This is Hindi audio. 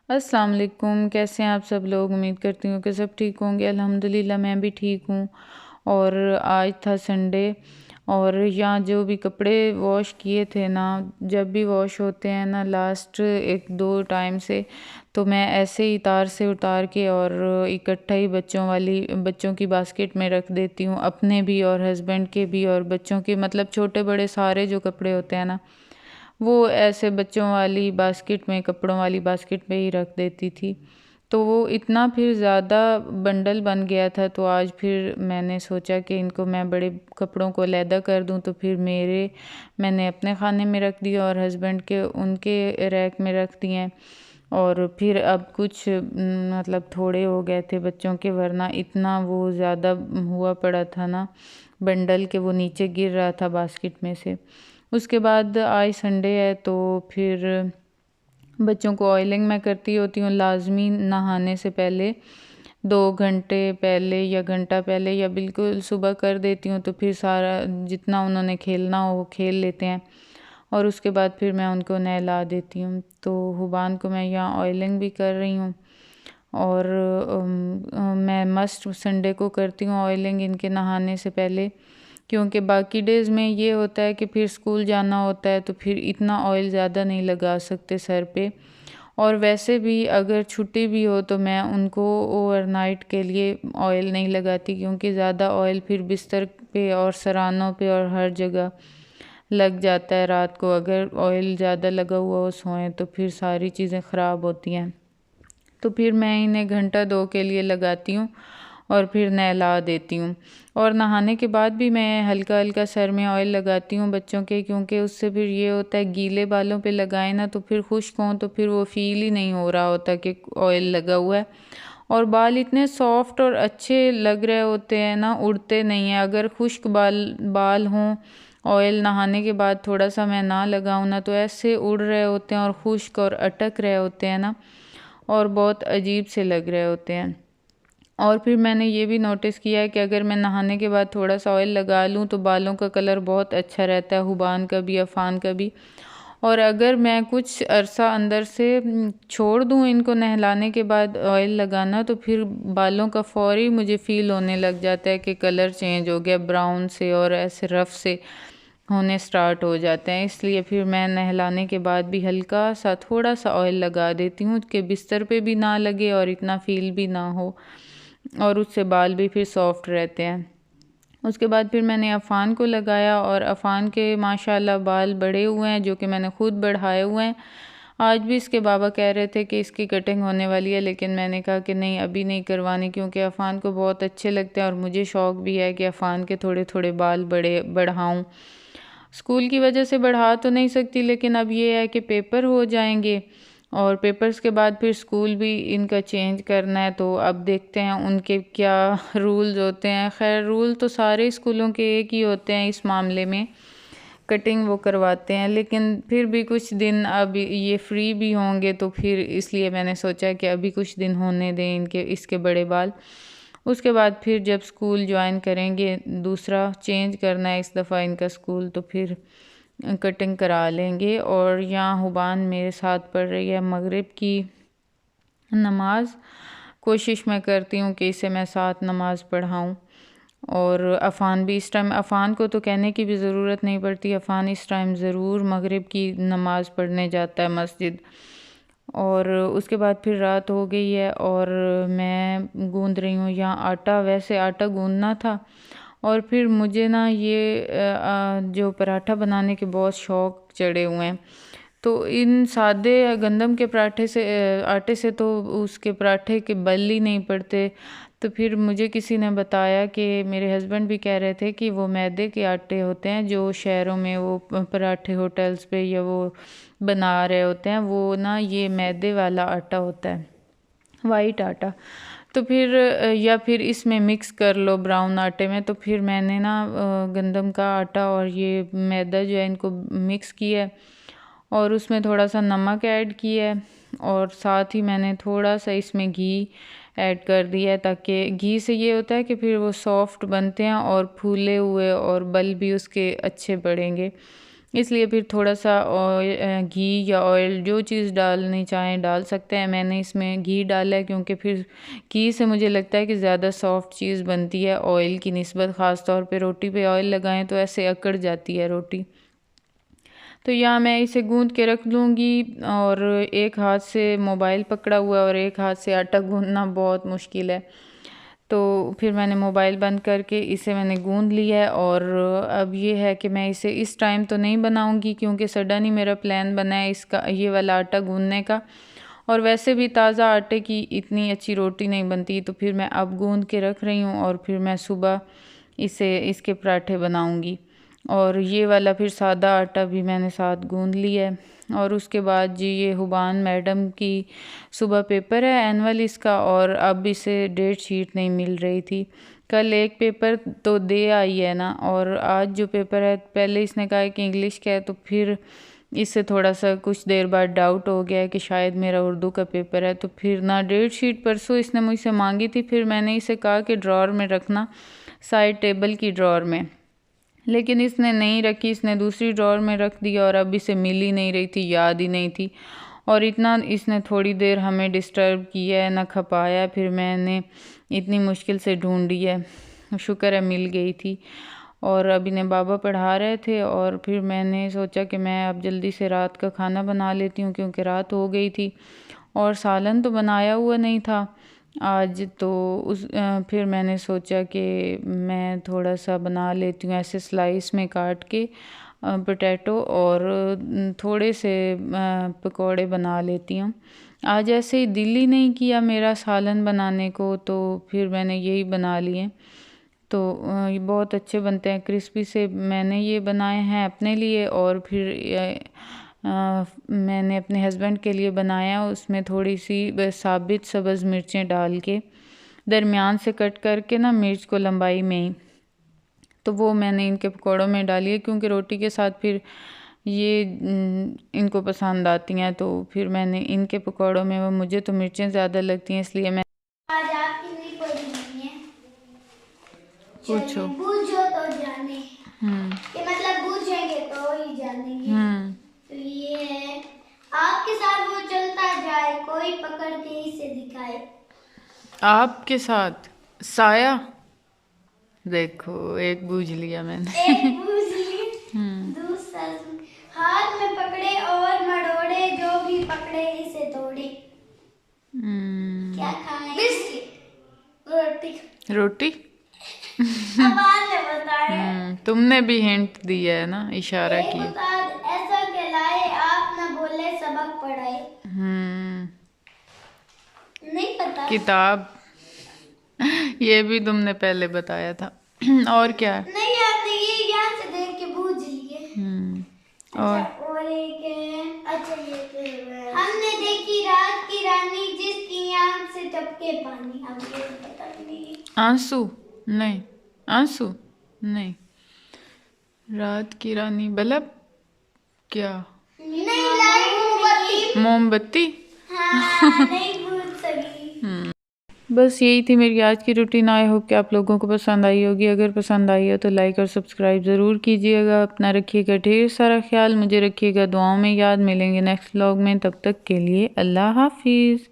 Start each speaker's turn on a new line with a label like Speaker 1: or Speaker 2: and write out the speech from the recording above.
Speaker 1: अस्सलाम वालेकुम। कैसे हैं आप सब लोग? उम्मीद करती हूँ कि सब ठीक होंगे। अल्हम्दुलिल्लाह मैं भी ठीक हूँ। और आज था संडे, और यहाँ जो भी कपड़े वॉश किए थे ना, जब भी वॉश होते हैं ना लास्ट एक दो टाइम से, तो मैं ऐसे ही तार से उतार के और इकट्ठा ही बच्चों की बास्केट में रख देती हूँ, अपने भी और हस्बैंड के भी और बच्चों के, मतलब छोटे बड़े सारे जो कपड़े होते हैं ना, वो ऐसे बच्चों वाली बास्केट में, कपड़ों वाली बास्केट में ही रख देती थी। तो वो इतना फिर ज़्यादा बंडल बन गया था, तो आज फिर मैंने सोचा कि इनको मैं बड़े कपड़ों को अलहदा कर दूं। तो फिर मैंने अपने खाने में रख दिया और हस्बैंड के उनके रैक में रख दिए। और फिर अब कुछ मतलब थोड़े हो गए थे बच्चों के, वरना इतना वो ज़्यादा हुआ पड़ा था ना बंडल के, वो नीचे गिर रहा था बास्केट में से। उसके बाद आज संडे है, तो फिर बच्चों को ऑयलिंग मैं करती होती हूँ लाजमी, नहाने से पहले 2 घंटे पहले या घंटा पहले, या बिल्कुल सुबह कर देती हूँ। तो फिर सारा जितना उन्होंने खेलना हो वो खेल लेते हैं, और उसके बाद फिर मैं उनको नहला देती हूँ। तो हुबान को मैं यहाँ ऑयलिंग भी कर रही हूँ, और मैं मस्ट संडे को करती हूँ ऑयलिंग इनके नहाने से पहले, क्योंकि बाकी डेज़ में ये होता है कि फिर स्कूल जाना होता है, तो फिर इतना ऑयल ज़्यादा नहीं लगा सकते सर पे। और वैसे भी अगर छुट्टी भी हो तो मैं उनको ओवरनाइट के लिए ऑयल नहीं लगाती, क्योंकि ज़्यादा ऑयल फिर बिस्तर पे और सरानों पे और हर जगह लग जाता है। रात को अगर ऑयल ज़्यादा लगा हुआ हो सोएं तो फिर सारी चीज़ें ख़राब होती हैं। तो फिर मैं इन्हें घंटा दो के लिए लगाती हूँ और फिर नहला देती हूँ। और नहाने के बाद भी मैं हल्का हल्का सर में ऑयल लगाती हूँ बच्चों के, क्योंकि उससे फिर ये होता है गीले बालों पे लगाए ना तो फिर खुश्क हों तो फिर वो फील ही नहीं हो रहा होता कि ऑयल लगा हुआ है। और बाल इतने सॉफ्ट और अच्छे लग रहे होते हैं ना, उड़ते नहीं हैं। अगर खुश्क बाल बाल हों, ऑयल नहाने के बाद थोड़ा सा मैं ना लगाऊँ ना, तो ऐसे उड़ रहे होते हैं और खुश्क और अटक रहे होते हैं ना, और बहुत अजीब से लग रहे होते हैं। और फिर मैंने ये भी नोटिस किया है कि अगर मैं नहाने के बाद थोड़ा सा ऑयल लगा लूँ तो बालों का कलर बहुत अच्छा रहता है, हुबान का भी, अफ़ान का भी। और अगर मैं कुछ अरसा अंदर से छोड़ दूँ इनको नहलाने के बाद ऑयल लगाना, तो फिर बालों का फ़ौरी मुझे फ़ील होने लग जाता है कि कलर चेंज हो गया, ब्राउन से और ऐसे रफ़ से होने स्टार्ट हो जाते हैं। इसलिए फिर मैं नहलाने के बाद भी हल्का सा थोड़ा सा ऑयल लगा देती हूँ कि बिस्तर पे भी ना लगे और इतना फील भी ना हो, और उससे बाल भी फिर सॉफ्ट रहते हैं। उसके बाद फिर मैंने अफ़ान को लगाया, और अफ़ान के माशाल्लाह बाल बड़े हुए हैं, जो कि मैंने ख़ुद बढ़ाए हुए हैं। आज भी इसके बाबा कह रहे थे कि इसकी कटिंग होने वाली है, लेकिन मैंने कहा कि नहीं, अभी नहीं करवानी, क्योंकि अफ़ान को बहुत अच्छे लगते हैं और मुझे शौक़ भी है कि अफ़ान के थोड़े थोड़े बाल बढ़ाऊँ। स्कूल की वजह से बढ़ा तो नहीं सकती, लेकिन अब ये है कि पेपर हो जाएंगे और पेपर्स के बाद फिर स्कूल भी इनका चेंज करना है, तो अब देखते हैं उनके क्या रूल्स होते हैं। खैर रूल तो सारे स्कूलों के एक ही होते हैं इस मामले में, कटिंग वो करवाते हैं, लेकिन फिर भी कुछ दिन अब ये फ्री भी होंगे, तो फिर इसलिए मैंने सोचा कि अभी कुछ दिन होने दें इसके बड़े बाल। उसके बाद फिर जब स्कूल ज्वाइन करेंगे, दूसरा चेंज करना है इस दफ़ा इनका स्कूल, तो फिर कटिंग करा लेंगे। और यहाँ हुबान मेरे साथ पढ़ रही है मगरिब की नमाज। कोशिश मैं करती हूँ कि इसे मैं साथ नमाज पढ़ाऊँ। और अफ़ान भी इस टाइम, अफ़ान को तो कहने की भी ज़रूरत नहीं पड़ती, अफ़ान इस टाइम ज़रूर मगरिब की नमाज़ पढ़ने जाता है मस्जिद। और उसके बाद फिर रात हो गई है और मैं गूंद रही हूँ यहाँ आटा। वैसे आटा गूंदना था, और फिर मुझे ना ये जो पराठा बनाने के बहुत शौक़ चढ़े हुए हैं। तो इन सादे गंदम के पराठे से आटे से तो उसके पराठे के बल ही नहीं पड़ते। तो फिर मुझे किसी ने बताया कि मेरे हस्बैंड भी कह रहे थे कि वो मैदे के आटे होते हैं जो शहरों में वो पराठे होटल्स पे या वो बना रहे होते हैं, वो ना ये मैदे वाला आटा होता है, वाइट आटा। तो फिर या फिर इसमें मिक्स कर लो ब्राउन आटे में। तो फिर मैंने ना गंदम का आटा और ये मैदा जो है इनको मिक्स किया है, और उसमें थोड़ा सा नमक ऐड किया है, और साथ ही मैंने थोड़ा सा इसमें घी ऐड कर दिया है, ताकि घी से ये होता है कि फिर वो सॉफ्ट बनते हैं और फूले हुए, और बल भी उसके अच्छे बढ़ेंगे। इसलिए फिर थोड़ा सा घी या ऑयल जो चीज़ डालनी चाहें डाल सकते हैं। मैंने इसमें घी डाला है क्योंकि फिर घी से मुझे लगता है कि ज़्यादा सॉफ्ट चीज़ बनती है ऑयल की निस्बत। ख़ास तौर पे रोटी पे ऑयल लगाएं तो ऐसे अकड़ जाती है रोटी। तो यहाँ मैं इसे गूंद के रख लूँगी, और एक हाथ से मोबाइल पकड़ा हुआ है और एक हाथ से आटा गूंदना बहुत मुश्किल है। तो फिर मैंने मोबाइल बंद करके इसे मैंने गूंद लिया है। और अब ये है कि मैं इसे इस टाइम तो नहीं बनाऊंगी क्योंकि सडन ही मेरा प्लान बना है इसका, ये वाला आटा गूंदने का। और वैसे भी ताज़ा आटे की इतनी अच्छी रोटी नहीं बनती, तो फिर मैं अब गूंद के रख रही हूँ और फिर मैं सुबह इसके पराठे बनाऊंगी। और ये वाला फिर सादा आटा भी मैंने साथ गूंद लिया है। और उसके बाद जी ये हुबान मैडम की सुबह पेपर है एनुअल इसका, और अब इसे डेट शीट नहीं मिल रही थी। कल एक पेपर तो दे आई है ना, और आज जो पेपर है पहले इसने कहा है कि इंग्लिश का है, तो फिर इससे थोड़ा सा कुछ देर बाद डाउट हो गया है कि शायद मेरा उर्दू का पेपर है। तो फिर ना डेट शीट परसों इसने मुझसे मांगी थी, फिर मैंने इसे कहा कि ड्रॉर में रखना, साइड टेबल की ड्रॉर में, लेकिन इसने नहीं रखी, इसने दूसरी ड्रॉर में रख दिया। और अब इसे मिल ही नहीं रही थी, याद ही नहीं थी। और इतना इसने थोड़ी देर हमें डिस्टर्ब किया है ना, खपाया, फिर मैंने इतनी मुश्किल से ढूंढी है, शुक्र है मिल गई थी। और अभी ने बाबा पढ़ा रहे थे, और फिर मैंने सोचा कि मैं अब जल्दी से रात का खाना बना लेती हूँ क्योंकि रात हो गई थी। और सालन तो बनाया हुआ नहीं था आज, तो फिर मैंने सोचा कि मैं थोड़ा सा बना लेती हूँ ऐसे स्लाइस में काट के पोटैटो, और थोड़े से पकोड़े बना लेती हूँ। आज ऐसे ही दिल ही नहीं किया मेरा सालन बनाने को, तो फिर मैंने यही बना लिए। तो ये बहुत अच्छे बनते हैं क्रिस्पी से। मैंने ये बनाए हैं अपने लिए, और फिर मैंने अपने हस्बैंड के लिए बनाया। उसमें थोड़ी सी साबित सब्ज़ मिर्चें डाल के दरमियान से कट करके ना, मिर्च को लंबाई में ही, तो वो मैंने इनके पकौड़ों में डाली है क्योंकि रोटी के साथ फिर ये इनको पसंद आती हैं। तो फिर मैंने इनके पकौड़ों में, वो मुझे तो मिर्चें ज़्यादा लगती हैं इसलिए मैं।
Speaker 2: आज आप कितनी पढ़ी नहीं है?
Speaker 1: पूछो।
Speaker 2: बूझो तो जाने, कि मतलब बूझेंगे तो ही जानेंगे। तो ये है, आपके साथ वो चलता जाए, कोई पकड़ के इसे दिखाए।
Speaker 1: आपके साथ साया, देखो एक बूझ लिया मैंने।
Speaker 2: एक बूझ लिए, दूसरा हाथ में पकड़े और मरोड़े, जो भी पकड़े इसे तोड़े। क्या खाएं? बिस्किट, रोटी।
Speaker 1: रोटी।
Speaker 2: अब आपने बताया।
Speaker 1: तुमने भी हिंट दिया है ना, इशारा किया।
Speaker 2: उस्ताद ऐसा कहलाए, आप न बोले सबक पढ़ाए। नहीं पता।
Speaker 1: किताब, ये भी तुमने पहले बताया था। और क्या?
Speaker 2: नहीं याद नहीं, ये यहाँ से देख के बूझ लिए। और एक है, अच्छा ये हमने देखी रात की रानी, जिसकी आंख से टपके पानी। अब ये पता नहीं।
Speaker 1: आंसू नहीं, आंसू नहीं, रात की रानी, बल्ब, क्या?
Speaker 2: नहीं, लाइट, मोमबत्ती।
Speaker 1: मोमबत्ती।
Speaker 2: हाँ, नहीं बूझ सकी।
Speaker 1: बस यही थी मेरी आज की रूटीन। आई होप कि आप लोगों को पसंद आई होगी। अगर पसंद आई हो तो लाइक और सब्सक्राइब ज़रूर कीजिएगा। अपना रखिएगा ढेर सारा ख्याल, मुझे रखिएगा दुआओं में याद। मिलेंगे नेक्स्ट व्लॉग में, तब तक के लिए अल्लाह हाफिज़।